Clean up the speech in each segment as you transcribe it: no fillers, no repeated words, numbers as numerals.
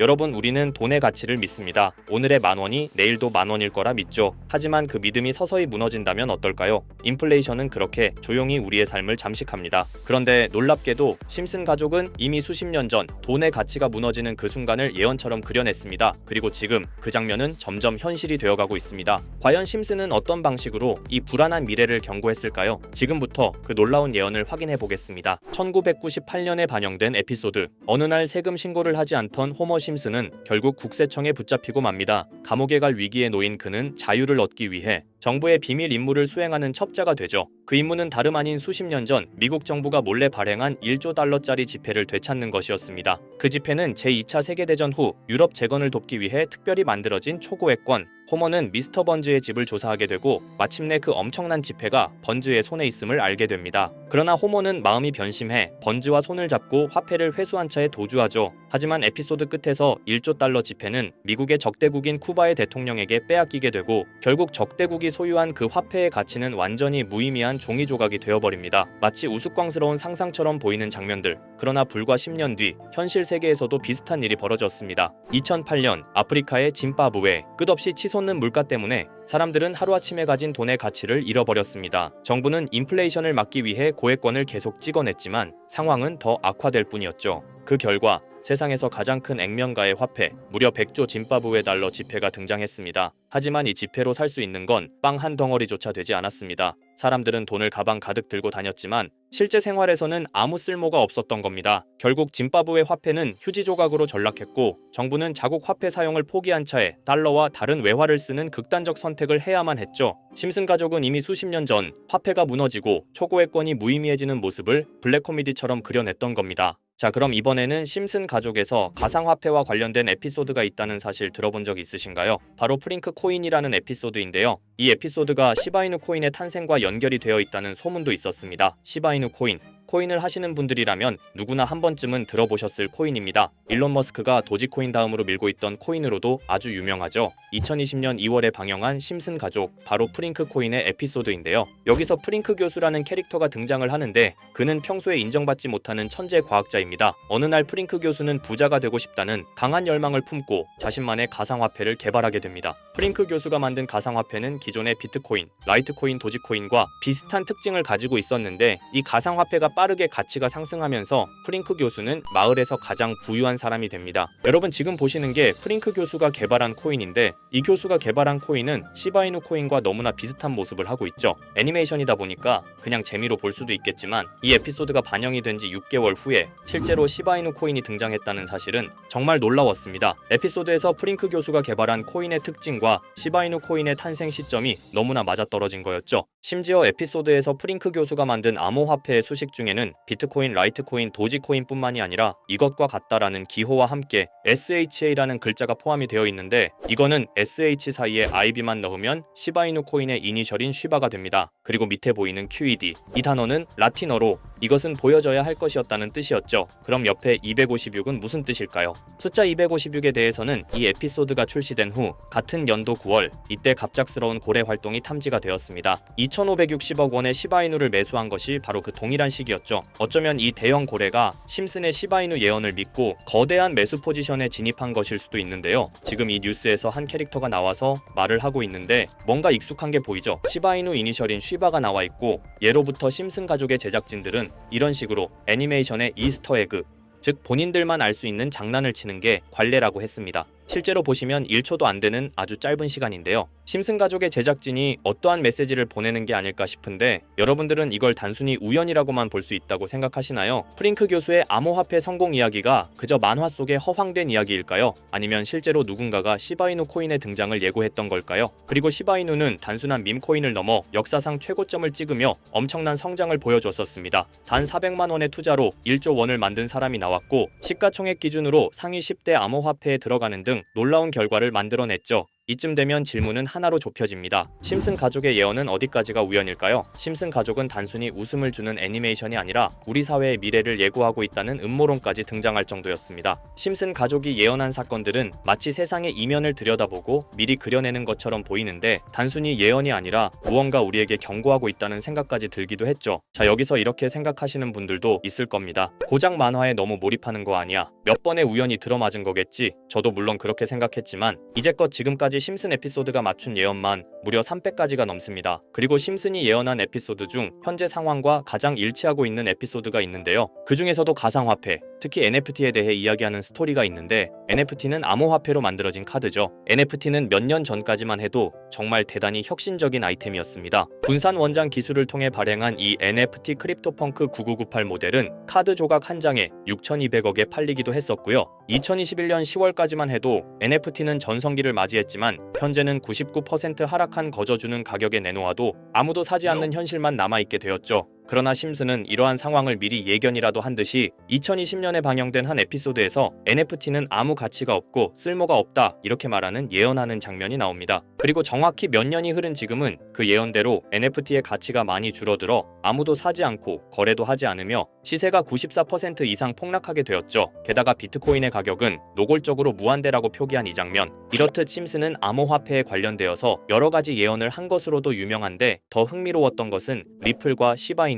여러분, 우리는 돈의 가치를 믿습니다. 오늘의 10,000원이 내일도 10,000원일 거라 믿죠. 하지만 그 믿음이 서서히 무너진다면 어떨까요? 인플레이션은 그렇게 조용히 우리의 삶을 잠식합니다. 그런데 놀랍게도 심슨 가족은 이미 수십 년 전 돈의 가치가 무너지는 그 순간을 예언처럼 그려냈습니다. 그리고 지금 그 장면은 점점 현실이 되어가고 있습니다. 과연 심슨은 어떤 방식으로 이 불안한 미래를 경고했을까요? 지금부터 그 놀라운 예언을 확인해 보겠습니다. 1998년에 반영된 에피소드. 어느 날 세금 신고를 하지 않던 호머 심슨은 결국 국세청에 붙잡히고 맙니다. 감옥에 갈 위기에 놓인 그는 자유를 얻기 위해 정부의 비밀 임무를 수행하는 첩자가 되죠. 그 임무는 다름 아닌 수십 년 전 미국 정부가 몰래 발행한 1조 달러짜리 지폐를 되찾는 것이었습니다. 그 지폐는 제2차 세계대전 후 유럽 재건을 돕기 위해 특별히 만들어진 초고액권. 호머는 미스터 번즈의 집을 조사하게 되고 마침내 그 엄청난 지폐가 번즈의 손에 있음을 알게 됩니다. 그러나 호머는 마음이 변심해 번즈와 손을 잡고 화폐를 회수한 차에 도주하죠. 하지만 에피소드 끝에서 1조 달러 지폐는 미국의 적대국인 쿠바의 대통령에게 빼앗기게 되고 결국 적대국이 소유한 그 화폐의 가치는 완전히 무의미한 종이 조각이 되어버립니다. 마치 우스꽝스러운 상상처럼 보이는 장면들. 그러나 불과 10년 뒤 현실 세계에서도 비슷한 일이 벌어졌습니다. 2008년 아프리카의 짐바브웨. 끝없이 치솟는 물가 때문에 사람들은 하루아침에 가진 돈의 가치를 잃어버렸습니다. 정부는 인플레이션을 막기 위해 고액권을 계속 찍어냈지만 상황은 더 악화될 뿐이었죠. 그 결과 세상에서 가장 큰 액면가의 화폐, 무려 100조 짐바브웨 달러 지폐가 등장했습니다. 하지만 이 지폐로 살 수 있는 건 빵 한 덩어리조차 되지 않았습니다. 사람들은 돈을 가방 가득 들고 다녔지만 실제 생활에서는 아무 쓸모가 없었던 겁니다. 결국 짐바브웨 화폐는 휴지 조각으로 전락했고 정부는 자국 화폐 사용을 포기한 차에 달러와 다른 외화를 쓰는 극단적 선택을 해야만 했죠. 심슨 가족은 이미 수십 년 전 화폐가 무너지고 초고액권이 무의미해지는 모습을 블랙 코미디처럼 그려냈던 겁니다. 자, 그럼 이번에는 심슨 가족에서 가상화폐와 관련된 에피소드가 있다는 사실 들어본 적 있으신가요? 바로 프링크 코인이라는 에피소드인데요. 이 에피소드가 시바이누 코인의 탄생과 연결이 되어 있다는 소문도 있었습니다. 시바이누 코인. 코인을 하시는 분들이라면 누구나 한 번쯤은 들어보셨을 코인입니다. 일론 머스크가 도지코인 다음으로 밀고 있던 코인으로도 아주 유명하죠. 2020년 2월에 방영한 심슨 가족, 바로 프링크 코인의 에피소드인데요. 여기서 프링크 교수라는 캐릭터가 등장을 하는데 그는 평소에 인정받지 못하는 천재 과학자입니다. 어느 날 프링크 교수는 부자가 되고 싶다는 강한 열망을 품고 자신만의 가상화폐를 개발하게 됩니다. 프링크 교수가 만든 가상화폐는 기존의 비트코인, 라이트코인, 도지코인과 비슷한 특징을 가지고 있었는데 이 가상화폐가 빠르게 가치가 상승하면서 프링크 교수는 마을에서 가장 부유한 사람이 됩니다. 여러분, 지금 보시는 게 프링크 교수가 개발한 코인인데 이 교수가 개발한 코인은 시바이누 코인과 너무나 비슷한 모습을 하고 있죠. 애니메이션이다 보니까 그냥 재미로 볼 수도 있겠지만 이 에피소드가 반영이 된 지 6개월 후에 실제로 시바이누 코인이 등장했다는 사실은 정말 놀라웠습니다. 에피소드에서 프링크 교수가 개발한 코인의 특징과 시바이누 코인의 탄생 시점이 너무나 맞아떨어진 거였죠. 심지어 에피소드에서 프링크 교수가 만든 암호화폐의 수식 중에는 비트코인, 라이트코인, 도지코인뿐만이 아니라 이것과 같다라는 기호와 함께 SHA라는 글자가 포함이 되어 있는데 이거는 SH 사이에 IB만 넣으면 시바이누 코인의 이니셜인 쉬바가 됩니다. 그리고 밑에 보이는 QED, 이 단어는 라틴어로 이것은 보여져야 할 것이었다는 뜻이었죠. 그럼 옆에 256은 무슨 뜻일까요? 숫자 256에 대해서는 이 에피소드가 출시된 후 같은 연도 9월, 이때 갑작스러운 고래 활동이 탐지가 되었습니다. 2,560억 원의 시바이누를 매수한 것이 바로 그 동일한 시기였죠. 어쩌면 이 대형 고래가 심슨의 시바이누 예언을 믿고 거대한 매수 포지션에 진입한 것일 수도 있는데요. 지금 이 뉴스에서 한 캐릭터가 나와서 말을 하고 있는데 뭔가 익숙한 게 보이죠. 시바이누 이니셜인 쉬바가 나와 있고 예로부터 심슨 가족의 제작진들은 이런 식으로 애니메이션의 이스터 에그, 즉 본인들만 알 수 있는 장난을 치는 게 관례라고 했습니다. 실제로 보시면 1초도 안 되는 아주 짧은 시간인데요. 심슨 가족의 제작진이 어떠한 메시지를 보내는 게 아닐까 싶은데 여러분들은 이걸 단순히 우연이라고만 볼 수 있다고 생각하시나요? 프링크 교수의 암호화폐 성공 이야기가 그저 만화 속의 허황된 이야기일까요? 아니면 실제로 누군가가 시바이누 코인의 등장을 예고했던 걸까요? 그리고 시바이누는 단순한 밈코인을 넘어 역사상 최고점을 찍으며 엄청난 성장을 보여줬었습니다. 단 400만 원의 투자로 1조 원을 만든 사람이 나왔고 시가총액 기준으로 상위 10대 암호화폐에 들어가는 등 놀라운 결과를 만들어냈죠. 이쯤 되면 질문은 하나로 좁혀집니다. 심슨 가족의 예언은 어디까지가 우연일까요? 심슨 가족은 단순히 웃음을 주는 애니메이션이 아니라 우리 사회의 미래를 예고하고 있다는 음모론까지 등장할 정도였습니다. 심슨 가족이 예언한 사건들은 마치 세상의 이면을 들여다보고 미리 그려내는 것처럼 보이는데 단순히 예언이 아니라 무언가 우리에게 경고하고 있다는 생각까지 들기도 했죠. 자, 여기서 이렇게 생각하시는 분들도 있을 겁니다. 고작 만화에 너무 몰입하는 거 아니야? 몇 번의 우연이 들어맞은 거겠지? 저도 물론 그렇게 생각했지만 이제껏 지금까지 심슨 에피소드가 맞춘 예언만 무려 300가지가 넘습니다. 그리고 심슨이 예언한 에피소드 중 현재 상황과 가장 일치하고 있는 에피소드가 있는데요. 그 중에서도 가상화폐, 특히 NFT에 대해 이야기하는 스토리가 있는데 NFT는 암호화폐로 만들어진 카드죠. NFT는 몇 년 전까지만 해도 정말 대단히 혁신적인 아이템이었습니다. 분산 원장 기술을 통해 발행한 이 NFT 크립토펑크 9998 모델은 카드 조각 한 장에 6,200억에 팔리기도 했었고요. 2021년 10월까지만 해도 NFT는 전성기를 맞이했지만 현재는 99% 하락한 거저주는 가격에 내놓아도 아무도 사지 않는 현실만 남아있게 되었죠. 그러나 심슨은 이러한 상황을 미리 예견이라도 한 듯이 2020년에 방영된 한 에피소드에서 NFT는 아무 가치가 없고 쓸모가 없다 이렇게 말하는 예언하는 장면이 나옵니다. 그리고 정확히 몇 년이 흐른 지금은 그 예언대로 NFT의 가치가 많이 줄어들어 아무도 사지 않고 거래도 하지 않으며 시세가 94% 이상 폭락하게 되었죠. 게다가 비트코인의 가격은 노골적으로 무한대라고 표기한 이 장면. 이렇듯 심슨은 암호화폐에 관련되어서 여러 가지 예언을 한 것으로도 유명한데 더 흥미로웠던 것은 리플과 시바이누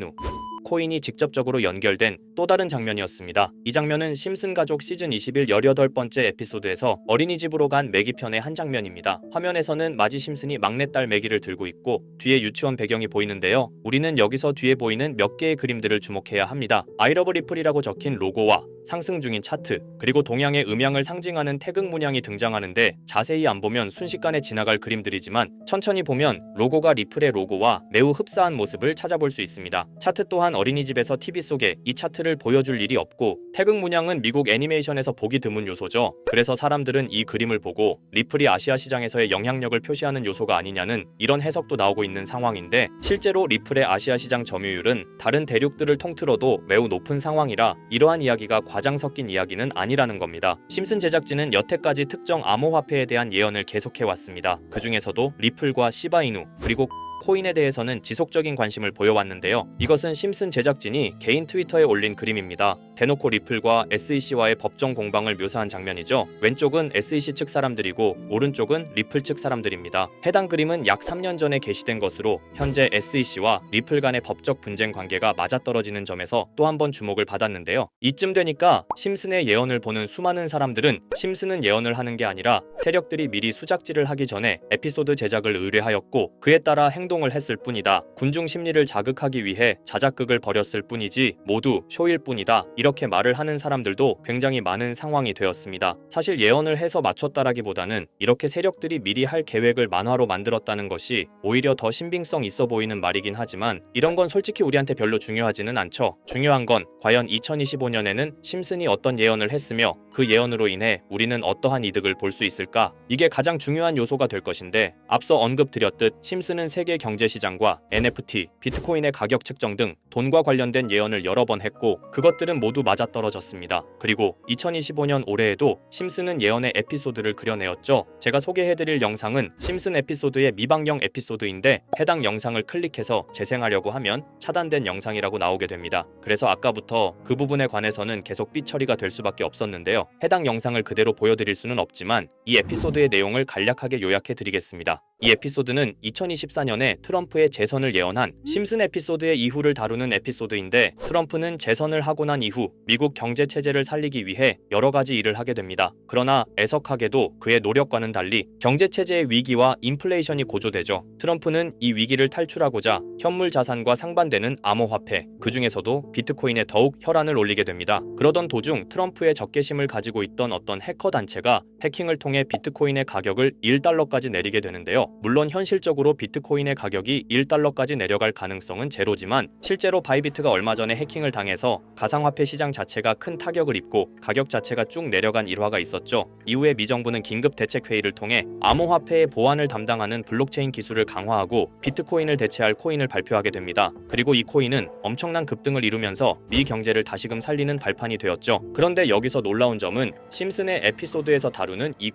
코인이 직접적으로 연결된 또 다른 장면이었습니다. 이 장면은 심슨 가족 시즌 21 18번째 에피소드에서 어린이집으로 간 매기 편의 한 장면입니다. 화면에서는 마지 심슨이 막내딸 매기를 들고 있고 뒤에 유치원 배경이 보이는데요. 우리는 여기서 뒤에 보이는 몇 개의 그림들을 주목해야 합니다. I love 리플이라고 적힌 로고와 상승 중인 차트, 그리고 동양의 음양을 상징하는 태극 문양이 등장하는데 자세히 안 보면 순식간에 지나갈 그림들이지만 천천히 보면 로고가 리플의 로고와 매우 흡사한 모습을 찾아볼 수 있습니다. 차트 또한 어린이집에서 TV 속에 이 차트를 보여줄 일이 없고 태극 문양은 미국 애니메이션에서 보기 드문 요소죠. 그래서 사람들은 이 그림을 보고 리플이 아시아 시장에서의 영향력을 표시하는 요소가 아니냐는 이런 해석도 나오고 있는 상황인데 실제로 리플의 아시아 시장 점유율은 다른 대륙들을 통틀어도 매우 높은 상황이라 이러한 이야기가 과장 섞인 이야기는 아니라는 겁니다. 심슨 제작진은 여태까지 특정 암호화폐에 대한 예언을 계속해왔습니다. 그 중에서도 리플과 시바이누 그리고 코인에 대해서는 지속적인 관심을 보여왔는데요. 이것은 심슨 제작진이 개인 트위터에 올린 그림입니다. 대놓고 리플과 SEC와의 법정 공방을 묘사한 장면이죠. 왼쪽은 SEC 측 사람들이고 오른쪽은 리플 측 사람들입니다. 해당 그림은 약 3년 전에 게시된 것으로 현재 SEC와 리플 간의 법적 분쟁 관계가 맞아떨어지는 점에서 또 한 번 주목을 받았는데요. 이쯤 되니까 심슨의 예언을 보는 수많은 사람들은 심슨은 예언을 하는 게 아니라 세력들이 미리 수작질을 하기 전에 에피소드 제작을 의뢰하였고 그에 따라 행동을 했을 뿐이다. 군중 심리를 자극하기 위해 자작극을 벌였을 뿐이지 모두 쇼일 뿐이다. 이렇게 말을 하는 사람들도 굉장히 많은 상황이 되었습니다. 사실 예언을 해서 맞췄다라기보다는 이렇게 세력들이 미리 할 계획을 만화로 만들었다는 것이 오히려 더 신빙성 있어 보이는 말이긴 하지만 이런 건 솔직히 우리한테 별로 중요하지는 않죠. 중요한 건 과연 2025년에는 심슨이 어떤 예언을 했으며 그 예언으로 인해 우리는 어떠한 이득을 볼 수 있을까? 이게 가장 중요한 요소가 될 것인데 앞서 언급드렸듯 심슨은 세계 경제시장과 NFT, 비트코인의 가격 측정 등 돈과 관련된 예언을 여러 번 했고 그것들은 모두 맞아떨어졌습니다. 그리고 2025년 올해에도 심슨은 예언의 에피소드를 그려내었죠. 제가 소개해드릴 영상은 심슨 에피소드의 미방영 에피소드인데 해당 영상을 클릭해서 재생하려고 하면 차단된 영상이라고 나오게 됩니다. 그래서 아까부터 그 부분에 관해서는 계속 삐처리가 될 수밖에 없었는데요. 해당 영상을 그대로 보여드릴 수는 없지만 이 에피소드의 내용을 간략하게 요약해드리겠습니다. 이 에피소드는 2024년에 트럼프의 재선을 예언한 심슨 에피소드의 이후를 다루는 에피소드인데 트럼프는 재선을 하고 난 이후 미국 경제 체제를 살리기 위해 여러 가지 일을 하게 됩니다. 그러나 애석하게도 그의 노력과는 달리 경제 체제의 위기와 인플레이션이 고조되죠. 트럼프는 이 위기를 탈출하고자 현물 자산과 상반되는 암호화폐, 그 중에서도 비트코인에 더욱 혈안을 올리게 됩니다. 그러던 도중 트럼프의 적개심을 가지고 있던 어떤 해커 단체가 해킹을 통해 비트코인의 가격을 $1까지 내리게 되는데요. 있는데요. 물론 현실적으로 비트코인의 가격이 1달러까지 내려갈 가능성은 제로지만 실제로 바이비트가 얼마 전에 해킹을 당해서 가상화폐 시장 자체가 큰 타격을 입고 가격 자체가 쭉 내려간 일화가 있었죠. 이후에 미정부는 긴급 대책 회의를 통해 암호화폐의 보안을 담당하는 블록체인 기술을 강화하고 비트코인을 대체할 코인을 발표하게 됩니다. 그리고 이 코인은 엄청난 급등을 이루면서 미 경제를 다시금 살리는 발판이 되었죠. 그런데 여기서 놀라운 점은 심슨의 에피소드에서 다루는 이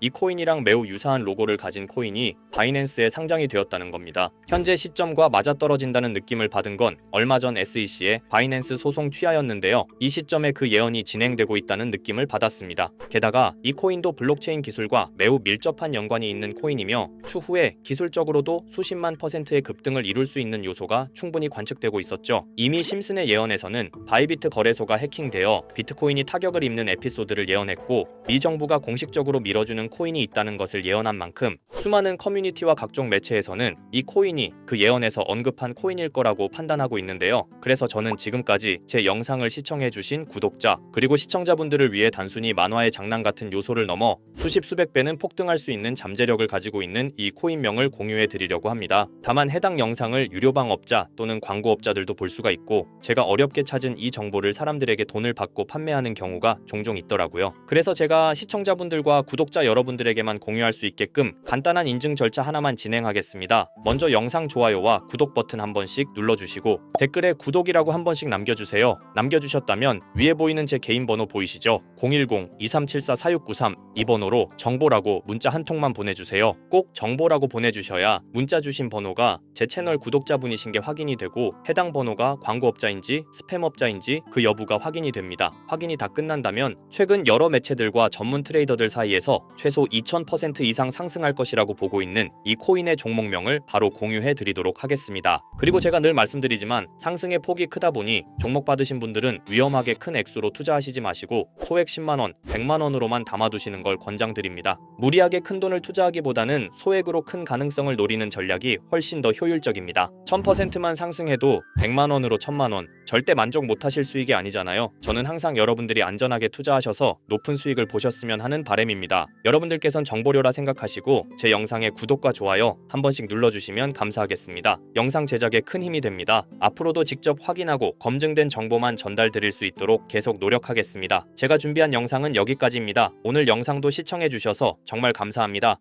코인이랑 매우 유사한 로고를 가진 코인이 바이낸스에 상장이 되었다는 겁니다. 현재 시점과 맞아떨어진다는 느낌을 받은 건 얼마 전 SEC의 바이낸스 소송 취하였는데요. 이 시점에 그 예언이 진행되고 있다는 느낌을 받았습니다. 게다가 이 코인도 블록체인 기술과 매우 밀접한 연관이 있는 코인이며 추후에 기술적으로도 수십만 %의 급등을 이룰 수 있는 요소가 충분히 관측되고 있었죠. 이미 심슨의 예언에서는 바이비트 거래소가 해킹되어 비트코인이 타격을 입는 에피소드를 예언했고 미 정부가 공식적으로 밀어주는 코인이 있다는 것을 예언한 만큼 수많은 커뮤니티와 각종 매체에서는 이 코인이 그 예언에서 언급한 코인일 거라고 판단하고 있는데요. 그래서 저는 지금까지 제 영상을 시청해주신 구독자 그리고 시청자분들을 위해 단순히 만화의 장난 같은 요소를 넘어 수십 수백 배는 폭등할 수 있는 잠재력을 가지고 있는 이 코인명을 공유해 드리려고 합니다. 다만 해당 영상을 유료방업자 또는 광고업자들도 볼 수가 있고 제가 어렵게 찾은 이 정보를 사람들에게 돈을 받고 판매하는 경우가 종종 있더라고요. 그래서 제가 시청자분들과 구독자 여러분들에게만 공유할 수 있게끔 간단한 인증 절차 하나만 진행하겠습니다. 먼저 영상 좋아요와 구독 버튼 한 번씩 눌러주시고 댓글에 구독이라고 한 번씩 남겨주세요. 남겨주셨다면 위에 보이는 제 개인 번호 보이시죠? 010-2374-4693 이 번호로 정보라고 문자 한 통만 보내주세요. 꼭 정보라고 보내주셔야 문자 주신 번호가 제 채널 구독자분이신 게 확인이 되고 해당 번호가 광고업자인지 스팸업자인지 그 여부가 확인이 됩니다. 확인이 다 끝난다면 최근 여러 매체들과 전문 트레이더들 사이에서 최소 2000% 이상 상승할 것이라고 보고 있는 이 코인의 종목명을 바로 공유해 드리도록 하겠습니다. 그리고 제가 늘 말씀드리지만 상승의 폭이 크다 보니 종목 받으신 분들은 위험하게 큰 액수로 투자하시지 마시고 소액 10만원, 100만원으로만 담아두시는 걸 권장드립니다. 무리하게 큰 돈을 투자하기보다는 소액으로 큰 가능성을 노리는 전략이 훨씬 더 효율적입니다. 1000%만 상승해도 100만원으로 1000만원 절대 만족 못하실 수익이 아니잖아요. 저는 항상 여러분들이 안전하게 투자하셔서 높은 수익을 보셨으면 하는 바람입니다. 여러분들께선 정보료라 생각하시고 제 영상에 구독과 좋아요 한 번씩 눌러주시면 감사하겠습니다. 영상 제작에 큰 힘이 됩니다. 앞으로도 직접 확인하고 검증된 정보만 전달드릴 수 있도록 계속 노력하겠습니다. 제가 준비한 영상은 여기까지입니다. 오늘 영상도 시청해주셔서 정말 감사합니다.